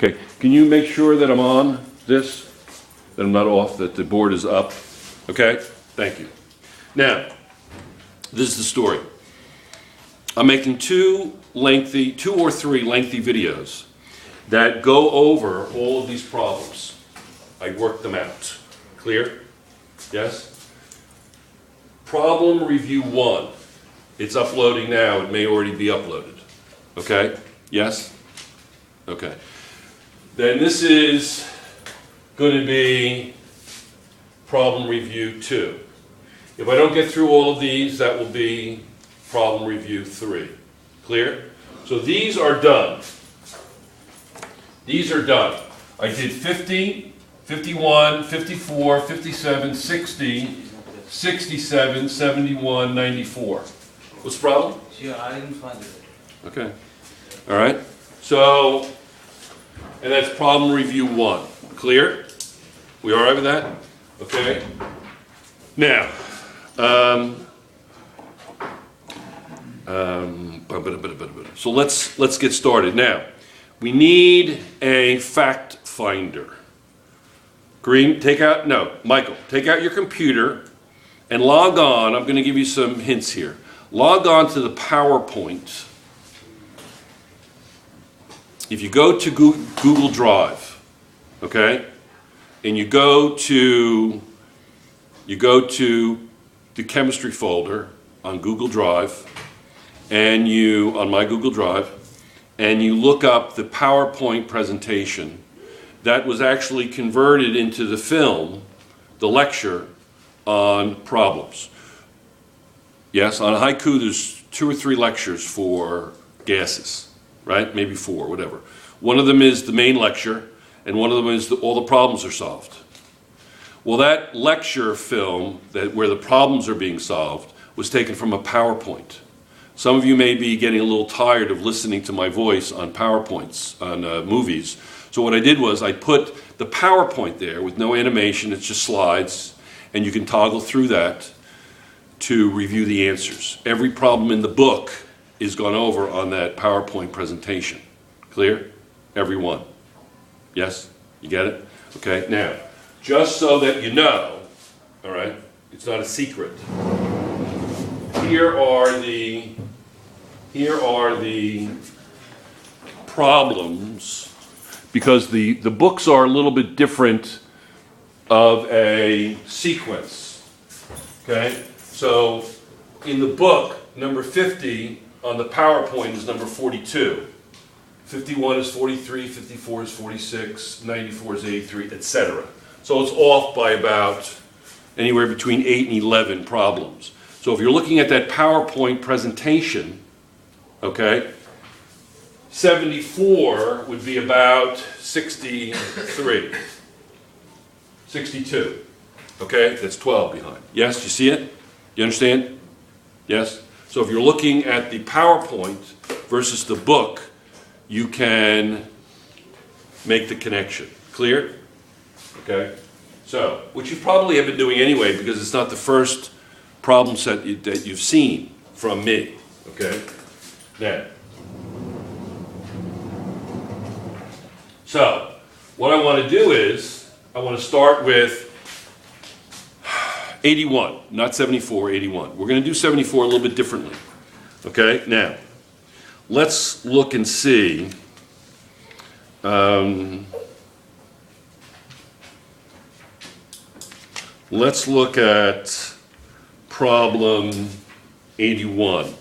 Okay, can you make sure that I'm on this? That I'm not off, that the board is up? Okay, thank you. Now, this is the story. I'm making two or three lengthy videos that go over all of these problems. I worked them out. Clear? Yes? Problem review 1. It's uploading now. It may already be uploaded. Okay? Yes? Okay. Then this is going to be problem review 2. If I don't get through all of these, that will be problem review 3. Clear? So these are done. These are done. I did 50, 51, 54, 57, 60, 67, 71, 94. What's the problem? Sure, I didn't find it. Okay. All right. So, and that's problem review 1. Clear? We all right with that? Okay. Now, so let's get started. Now, we need a fact finder. Green, Michael, take out your computer and log on. I'm going to give you some hints here. Log on to the PowerPoint. If you go to Google Drive, okay, and you go to the chemistry folder on Google Drive, and on my Google Drive, and you look up the PowerPoint presentation that was actually converted into the film, the lecture on problems. Yes, on haiku there's 2 or 3 lectures for gases, right? Maybe 4, whatever. One of them is the main lecture, and one of them is all the problems are solved. Well, that lecture film where the problems are being solved was taken from a PowerPoint. Some of you may be getting a little tired of listening to my voice on PowerPoints, on movies. So what I did was I put the PowerPoint there with no animation, it's just slides, and you can toggle through that to review the answers. Every problem in the book is gone over on that PowerPoint presentation. Clear? Every one. Yes? You get it? Okay, now, just so that you know, all right, it's not a secret. Here are the problems, because the books are a little bit different of a sequence. Okay? So in the book, number 50 on the PowerPoint is number 42. 51 is 43, 54 is 46, 94 is 83, etc. So it's off by about anywhere between 8 and 11 problems. So if you're looking at that PowerPoint presentation, okay, 74 would be about 63, 62, okay? That's 12 behind. Yes, you see it? You understand? Yes? So if you're looking at the PowerPoint versus the book, you can make the connection. Clear? Okay? So, which you probably have been doing anyway because it's not the first problem set that you've seen from me. Okay? Now, so what I want to do is I want to start with 81, not 74, 81. We're going to do 74 a little bit differently. Okay? Now, let's look and see. Let's look at problem 81.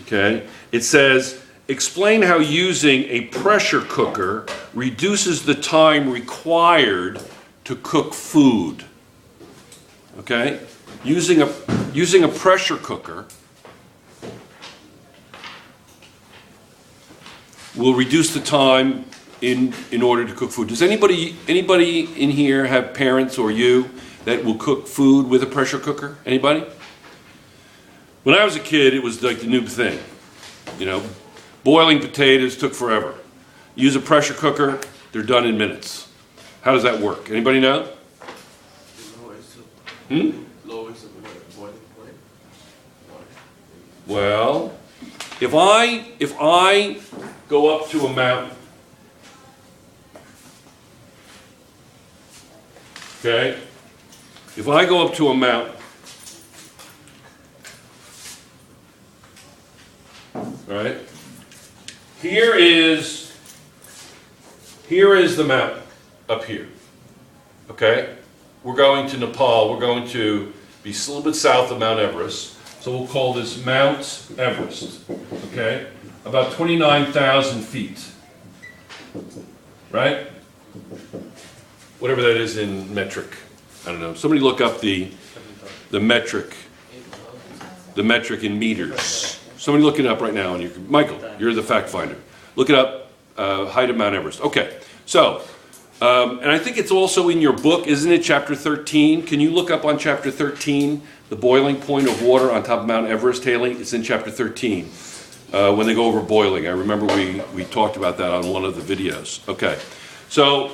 Okay? It says, explain how using a pressure cooker reduces the time required to cook food. Okay? Using a pressure cooker will reduce the time in order to cook food. Does anybody in here have parents or you that will cook food with a pressure cooker? Anybody? When I was a kid, it was like the new thing. You know, boiling potatoes took forever. Use a pressure cooker, they're done in minutes. How does that work? Anybody know? Lowers the boiling point. Well, if I go up to a mountain Okay? If I go up to a mountain, all right? Here is the mountain up here. Okay? We're going to Nepal. We're going to be a little bit south of Mount Everest. So we'll call this Mount Everest. Okay? About 29,000 feet. Right? Whatever that is in metric. I don't know. Somebody look up the metric. The metric in meters. Somebody look it up right now. Michael, you're the fact finder. Look it up. Height of Mount Everest. Okay. So, and I think it's also in your book, isn't it? Chapter 13. Can you look up on chapter 13 the boiling point of water on top of Mount Everest, Haley? It's in chapter 13. When they go over boiling. I remember we talked about that on one of the videos. Okay. So,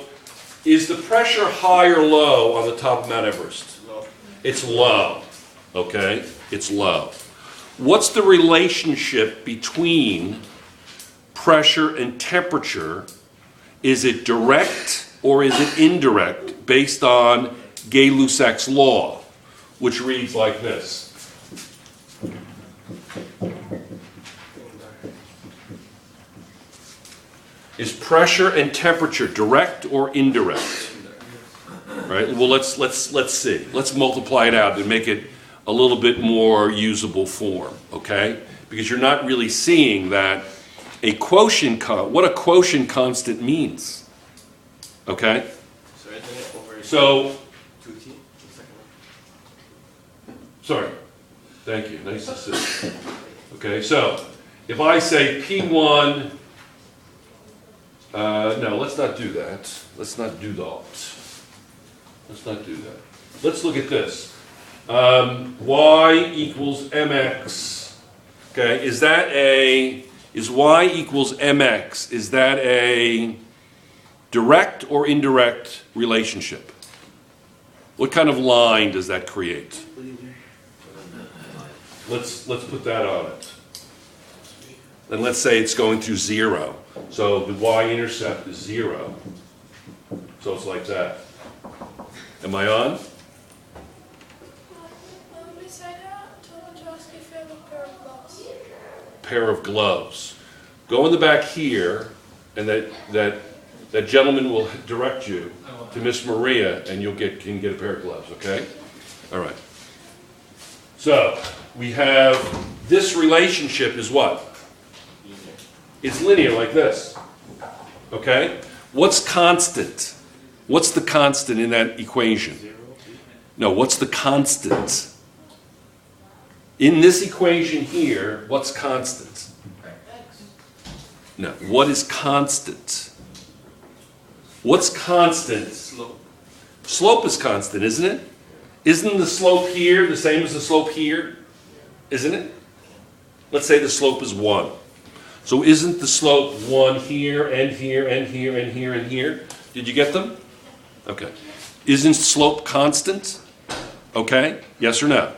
is the pressure high or low on the top of Mount Everest? Low. It's low. Okay? It's low. What's the relationship between pressure and temperature? Is it direct or is it indirect based on Gay-Lussac's law, which reads like this? Is pressure and temperature direct or indirect? Right? Well, let's see. Let's multiply it out and make it a little bit more usable form, okay? Because you're not really seeing that what a quotient constant means. Okay? So isn't it over So 2t? sorry. Thank you. Nice assist. Okay, so if I say P1, no, let's not do that. Let's not do that. Let's not do that. Let's look at this. Y equals mx. Okay, is y equals mx, is that a direct or indirect relationship? What kind of line does that create? Let's put that on it. And let's say it's going through 0. So the y-intercept is 0. So it's like that. Am I on? Pair of gloves. Go in the back here, and that gentleman will direct you to Miss Maria, and you can get a pair of gloves. Okay? All right. So we have this relationship is what? It's linear like this. Okay? What's constant? What's the constant in that equation? No, what's the constant? In this equation here, what's constant? No, what is constant? What's constant? slope? Slope is constant, isn't it? Isn't the slope here the same as the slope here? Isn't it? Let's say the slope is 1. So isn't the slope 1 here and here and here and here and here? Did you get them? Okay. Isn't slope constant? Okay? Yes or no?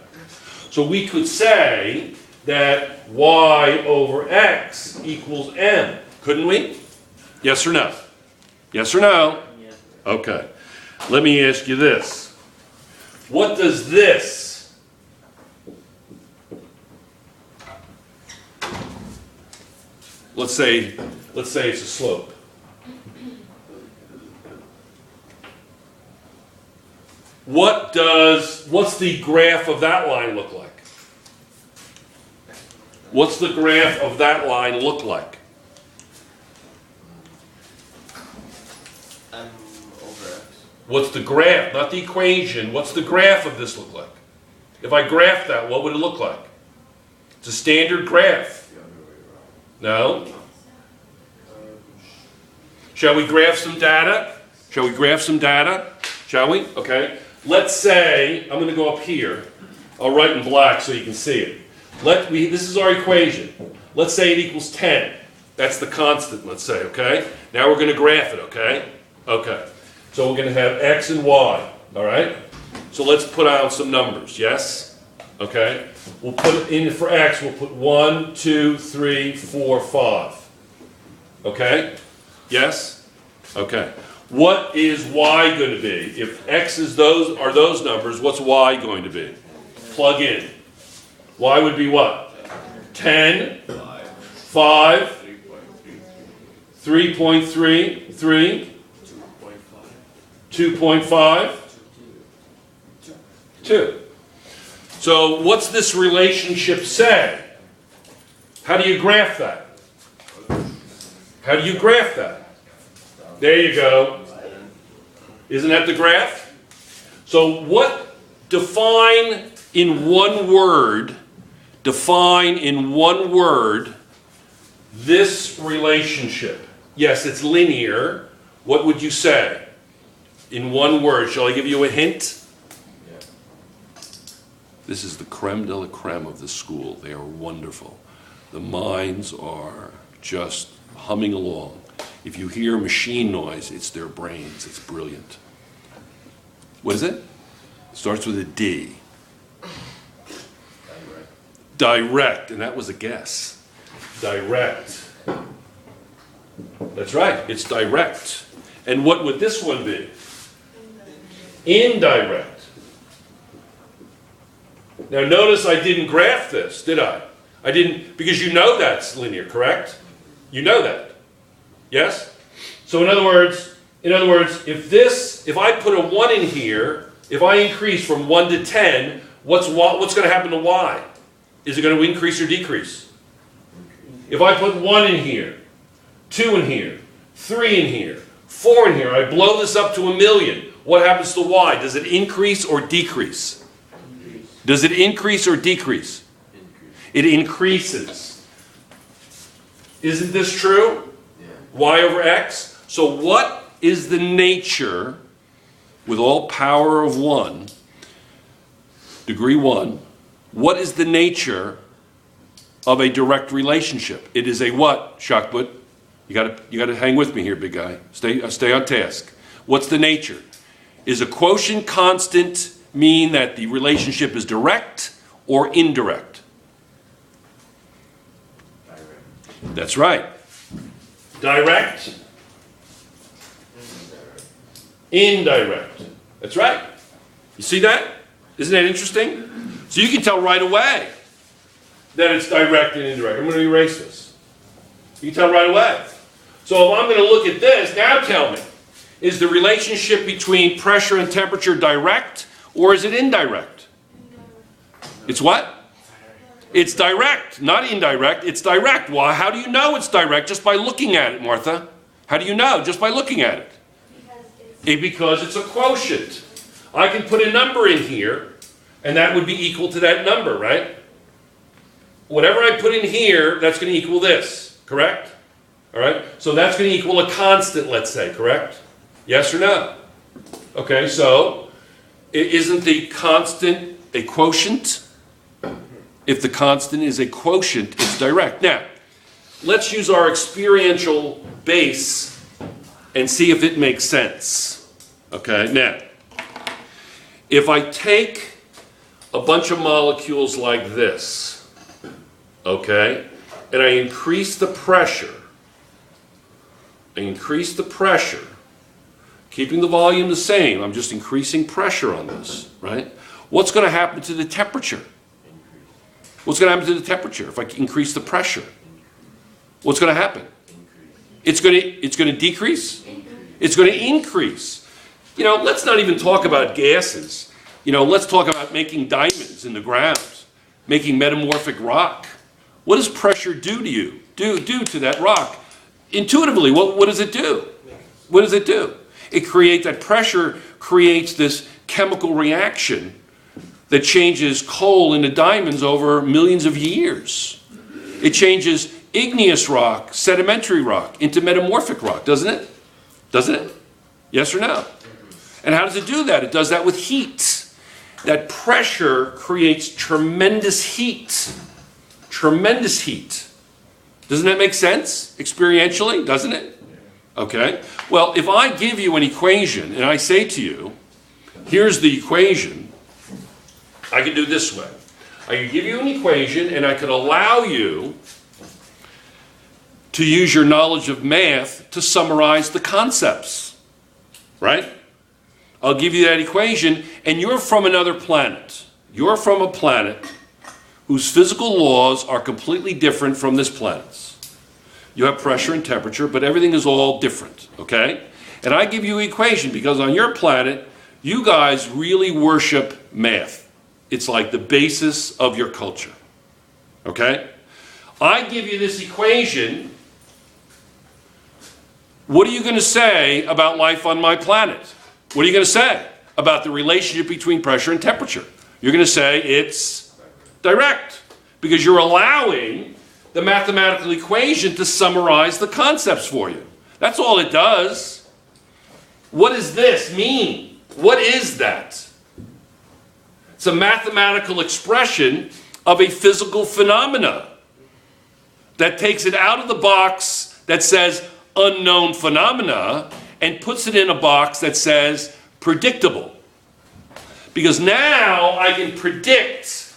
So we could say that y over x equals m, couldn't we? Yes or no? Yes or no? Yes. Okay. Let me ask you this. What does this let's say it's a slope. What's the graph of that line look like? What's the graph of that line look like? M over x. What's the graph, not the equation, what's the graph of this look like? If I graph that, what would it look like? It's a standard graph. No? Shall we graph some data? Shall we graph some data? Shall we? Okay. Let's say, I'm going to go up here. I'll write in black so you can see it. This is our equation. Let's say it equals 10. That's the constant, let's say, okay? Now we're going to graph it, okay? Okay. So we're going to have x and y, all right? So let's put out some numbers, yes? Okay? We'll put in for x, we'll put 1, 2, 3, 4, 5. Okay? Yes? Okay. What is y going to be? If x is are those numbers, what's y going to be? Plug in. Y would be what? 10, 5, 3.3, 3, 2.5, 2. So what's this relationship say? How do you graph that? How do you graph that? There you go. Isn't that the graph? So what, define in one word this relationship. Yes, it's linear. What would you say? In one word. Shall I give you a hint? This is the creme de la creme of the school. They are wonderful. The minds are just humming along. If you hear machine noise, it's their brains. It's brilliant. What is it? It starts with a D. Direct, and that was a guess. Direct. That's right, it's direct. And what would this one be? Indirect. Now notice I didn't graph this, did I? I didn't, because you know that's linear, correct? You know that. Yes? So in other words, if I put a 1 in here, if I increase from 1 to 10, what's going to happen to y? Is it going to increase or decrease? If I put 1 in here, 2 in here, 3 in here, 4 in here, I blow this up to 1,000,000, what happens to y? Does it increase or decrease? Does it increase or decrease? It increases. Isn't this true? Y over x? So what is the nature, with all power of 1, degree 1, what is the nature of a direct relationship? It is a what, Shakbut? You gotta hang with me here, big guy. Stay on task. What's the nature? Is a quotient constant mean that the relationship is direct or indirect? Direct. That's right. Direct. Indirect. That's right. You see that? Isn't that interesting? So you can tell right away that it's direct and indirect. I'm going to erase this. You can tell right away. So if I'm going to look at this, now tell me, is the relationship between pressure and temperature direct or is it indirect? It's what? It's direct, not indirect. It's direct. Why? How do you know it's direct? Just by looking at it, Martha. How do you know? Just by looking at it. Because it's a quotient. I can put a number in here, and that would be equal to that number, right? Whatever I put in here, that's going to equal this, correct? All right? So that's going to equal a constant, let's say, correct? Yes or no? Okay, so isn't the constant a quotient? If the constant is a quotient, it's direct. Now, let's use our experiential base and see if it makes sense. Okay, now, if I take a bunch of molecules like this, okay, and I increase the pressure, keeping the volume the same, I'm just increasing pressure on this, right? What's going to happen to the temperature? What's going to happen to the temperature if I increase the pressure? What's going to happen? It's going to decrease? It's going to increase. You know, let's not even talk about gases. You know, let's talk about making diamonds in the ground, making metamorphic rock. What does pressure do to you? Do to that rock? Intuitively, what does it do? What does it do? That pressure creates this chemical reaction that changes coal into diamonds over millions of years. It changes igneous rock, sedimentary rock, into metamorphic rock, doesn't it? Doesn't it? Yes or no? And how does it do that? It does that with heat. That pressure creates tremendous heat. Tremendous heat. Doesn't that make sense experientially? Doesn't it? Okay. Well, if I give you an equation and I say to you, here's the equation, I could do this way. I could give you an equation and I could allow you to use your knowledge of math to summarize the concepts. right? I'll give you that equation, and you're from another planet. You're from a planet whose physical laws are completely different from this planet's. You have pressure and temperature, but everything is all different, okay? And I give you an equation because on your planet, you guys really worship math. It's like the basis of your culture, okay? I give you this equation. What are you going to say about life on my planet? What are you going to say about the relationship between pressure and temperature? You're going to say it's direct because you're allowing the mathematical equation to summarize the concepts for you. That's all it does. What does this mean? What is that? It's a mathematical expression of a physical phenomena that takes it out of the box that says unknown phenomena and puts it in a box that says predictable. Because now I can predict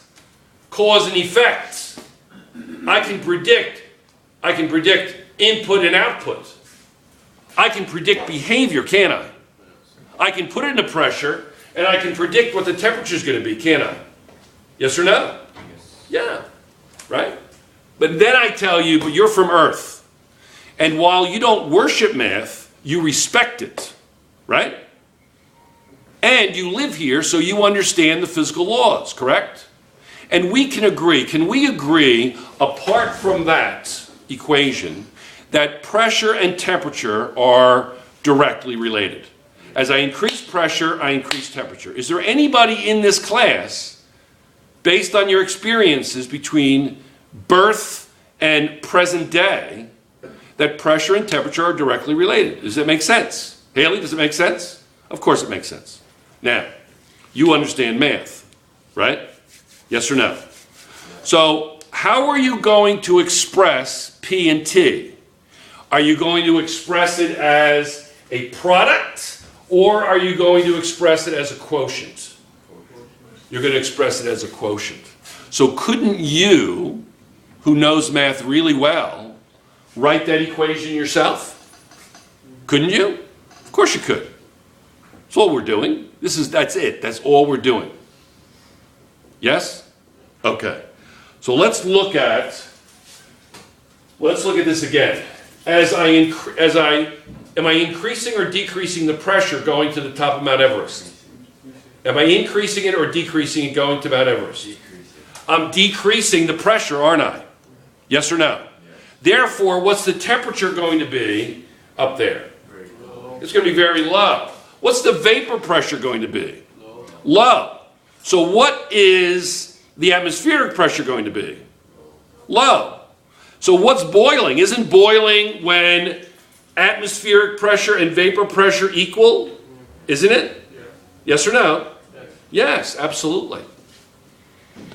cause and effect. I can predict input and output. I can predict behavior, can't I? I can put it into pressure and I can predict what the temperature is going to be, can't I? Yes or no? Yeah, right? But then I tell you, but you're from Earth. And while you don't worship math, you respect it, right? And you live here, so you understand the physical laws, correct? And we can agree. Can we agree, apart from that equation, that pressure and temperature are directly related? As I increase pressure, I increase temperature. Is there anybody in this class, based on your experiences between birth and present day, that pressure and temperature are directly related? Does that make sense? Haley, does it make sense? Of course it makes sense. Now, you understand math, right? Yes or no? So, how are you going to express P and T? Are you going to express it as a product, or are you going to express it as a quotient? You're going to express it as a quotient. So couldn't you, who knows math really well, write that equation yourself? Couldn't you? Of course you could. That's all we're doing. That's it. That's all we're doing. Yes? Okay. So let's look at this again. Am I increasing or decreasing the pressure going to the top of Mount Everest? Am I increasing it or decreasing it going to Mount Everest? I'm decreasing the pressure, aren't I? Yes or no? Therefore, what's the temperature going to be up there? It's going to be very low. What's the vapor pressure going to be? Low. So what is the atmospheric pressure going to be? Low. So what's boiling? Isn't boiling when atmospheric pressure and vapor pressure equal? Isn't it? Yes or no? Yes, absolutely.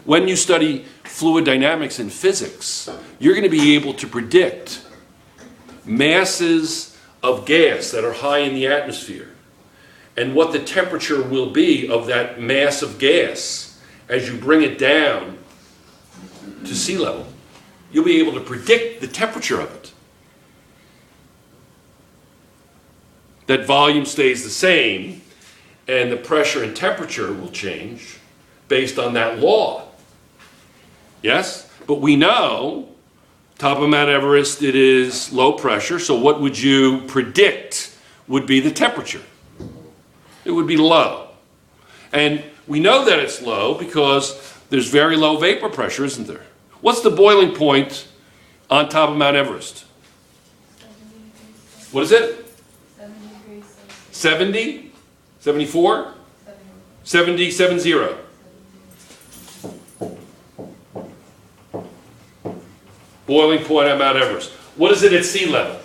When you study fluid dynamics in physics, you're going to be able to predict masses of gas that are high in the atmosphere and what the temperature will be of that mass of gas as you bring it down to sea level. You'll be able to predict the temperature of it. That volume stays the same and the pressure and temperature will change based on that law. Yes? But we know, top of Mount Everest, it is low pressure, so what would you predict would be the temperature? It would be low. And we know that it's low because there's very low vapor pressure, isn't there? What's the boiling point on top of Mount Everest? 70 degrees. What is it? 70 degrees Celsius. 70? 74? 70, 70. Boiling point at Mount Everest. What is it at sea level?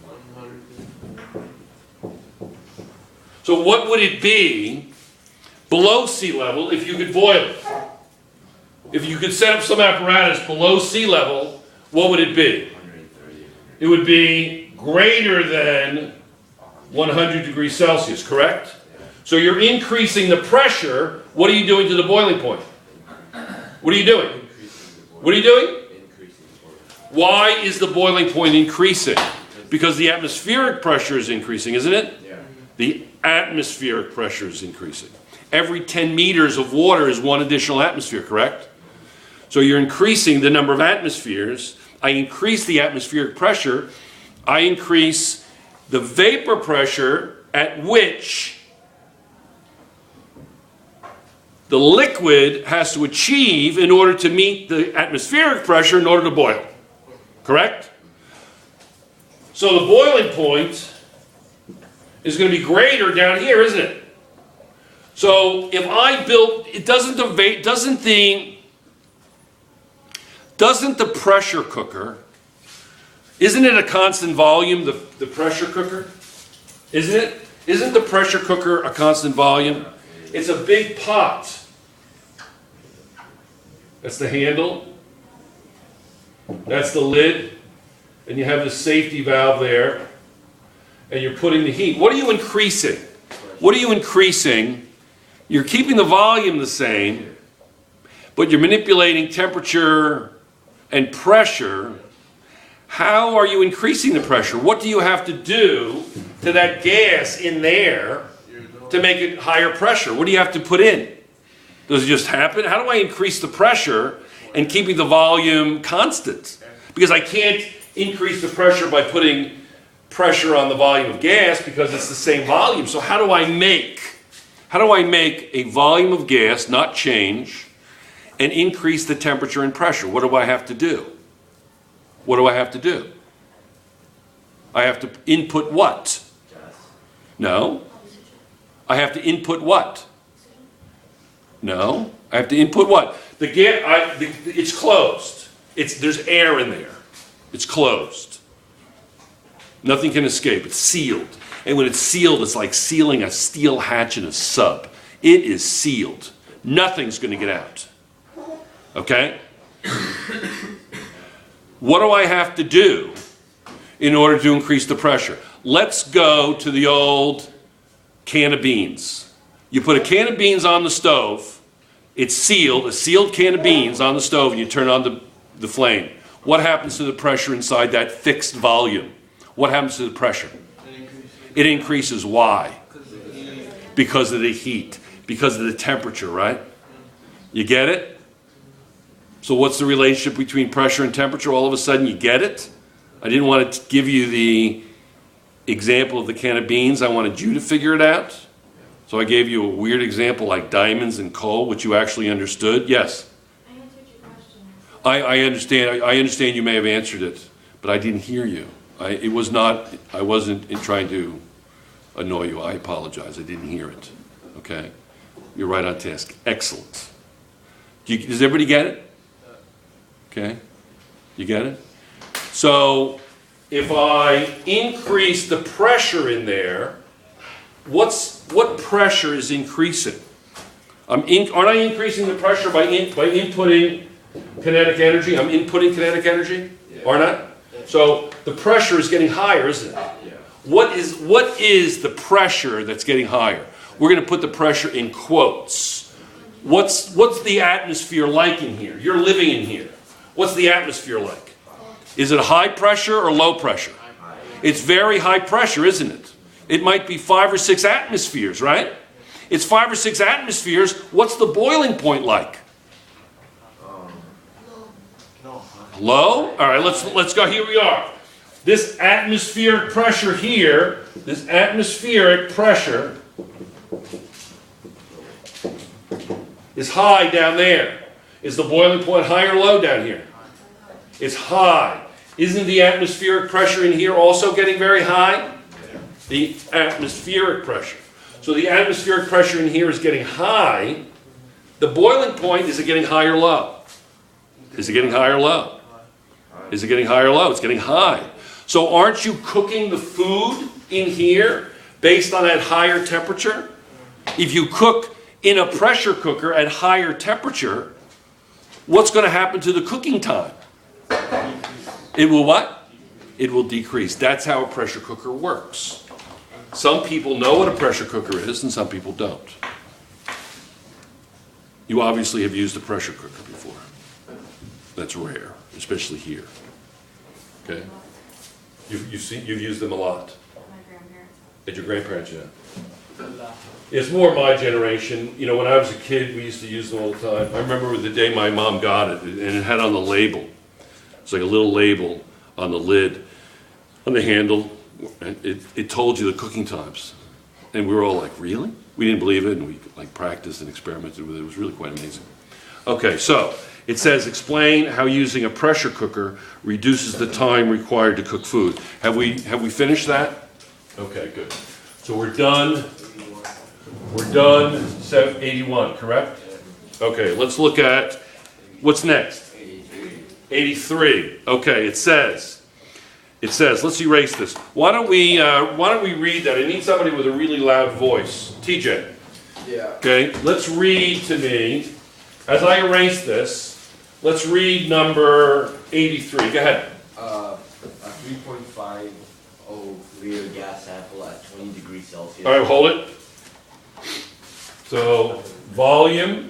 100. So what would it be below sea level if you could boil it? If you could set up some apparatus below sea level, what would it be? 130. It would be greater than 100 degrees Celsius, correct? So you're increasing the pressure. What are you doing to the boiling point? What are you doing? What are you doing? Why is the boiling point increasing? Because the atmospheric pressure is increasing, isn't it? Yeah. The atmospheric pressure is increasing. Every 10 meters of water is one additional atmosphere, correct? So you're increasing the number of atmospheres. I increase the atmospheric pressure. I increase the vapor pressure at which the liquid has to achieve in order to meet the atmospheric pressure in order to boil. Correct? So the boiling point is going to be greater down here, isn't it? So if I built, it doesn't the pressure cooker, isn't it a constant volume, the pressure cooker? Isn't it? Isn't the pressure cooker a constant volume? It's a big pot. That's the handle. That's the lid. And you have the safety valve there. And you're putting the heat. What are you increasing? What are you increasing? You're keeping the volume the same, but you're manipulating temperature and pressure. How are you increasing the pressure? What do you have to do to that gas in there to make it higher pressure? What do you have to put in? Does it just happen? How do I increase the pressure and keeping the volume constant? Because I can't increase the pressure by putting pressure on the volume of gas because it's the same volume. So how do I make a volume of gas not change and increase the temperature and pressure? What do I have to do? What do I have to do? I have to input what? No. I have to input what? No. I have to input what? The gas. It's closed. There's air in there. It's closed. Nothing can escape. It's sealed. And when it's sealed, it's like sealing a steel hatch in a sub. It is sealed. Nothing's going to get out. Okay? What do I have to do in order to increase the pressure? Let's go to the old can of beans. You put a can of beans on the stove. It's sealed, a sealed can of beans on the stove, and you turn on the flame. What happens to the pressure inside that fixed volume? What happens to the pressure? It increases. Why? Because of the heat. Because of the temperature, right? You get it? So what's the relationship between pressure and temperature? All of a sudden you get it? I didn't want to give you the example of the can of beans. I wanted you to figure it out. So I gave you a weird example like diamonds and coal, which you actually understood. Yes? I answered your question. I understand. I understand you may have answered it, but I didn't hear you. I wasn't trying to annoy you. I apologize. I didn't hear it. Okay? You're right on task. Excellent. Does everybody get it? Okay? You get it? So, if I increase the pressure in there, what pressure is increasing? Aren't I increasing the pressure by inputting kinetic energy? I'm inputting kinetic energy? Yeah. Aren't I? Yeah. So the pressure is getting higher, isn't it? Yeah. What is the pressure that's getting higher? We're going to put the pressure in quotes. What's the atmosphere like in here? You're living in here. What's the atmosphere like? Is it high pressure or low pressure? It's very high pressure, isn't it? It might be 5 or 6 atmospheres, right? It's 5 or 6 atmospheres. What's the boiling point like? Low? All right, let's go. Here we are. This atmospheric pressure here, this atmospheric pressure is high down there. Is the boiling point high or low down here? It's high. Isn't the atmospheric pressure in here also getting very high? The atmospheric pressure. So the atmospheric pressure in here is getting high. The boiling point, is it getting high or low? Is it getting high or low? Is it getting high or low? It's getting high. So aren't you cooking the food in here based on that higher temperature? If you cook in a pressure cooker at higher temperature, what's going to happen to the cooking time? It will what? It will decrease. That's how a pressure cooker works. Some people know what a pressure cooker is and some people don't. You obviously have used a pressure cooker before. That's rare, especially here. Okay? You've used them a lot. My grandparents. At your grandparents, yeah. It's more my generation. You know, when I was a kid, we used to use them all the time. I remember the day my mom got it, and it had on the label. It's like a little label on the lid, on the handle, and it told you the cooking times. And we were all like, really? We didn't believe it, and we like practiced and experimented with it. It was really quite amazing. Okay, so it says, explain how using a pressure cooker reduces the time required to cook food. Have we finished that? Okay, good. So we're done. We're done. 81, correct? Okay, let's look at what's next. 83. Okay, it says. Let's erase this. Why don't we read that? I need somebody with a really loud voice. TJ. Yeah. Okay, let's read to me. As I erase this, let's read number 83. Go ahead. A 3.50 liter gas sample at 20 degrees Celsius. All right, hold it. So, volume,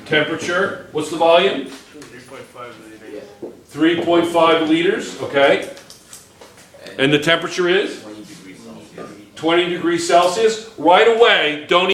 temperature. What's the volume? 3.5 liters. 3.5 liters, okay. And the temperature is? 20 degrees Celsius. 20 degrees Celsius. Right away, don't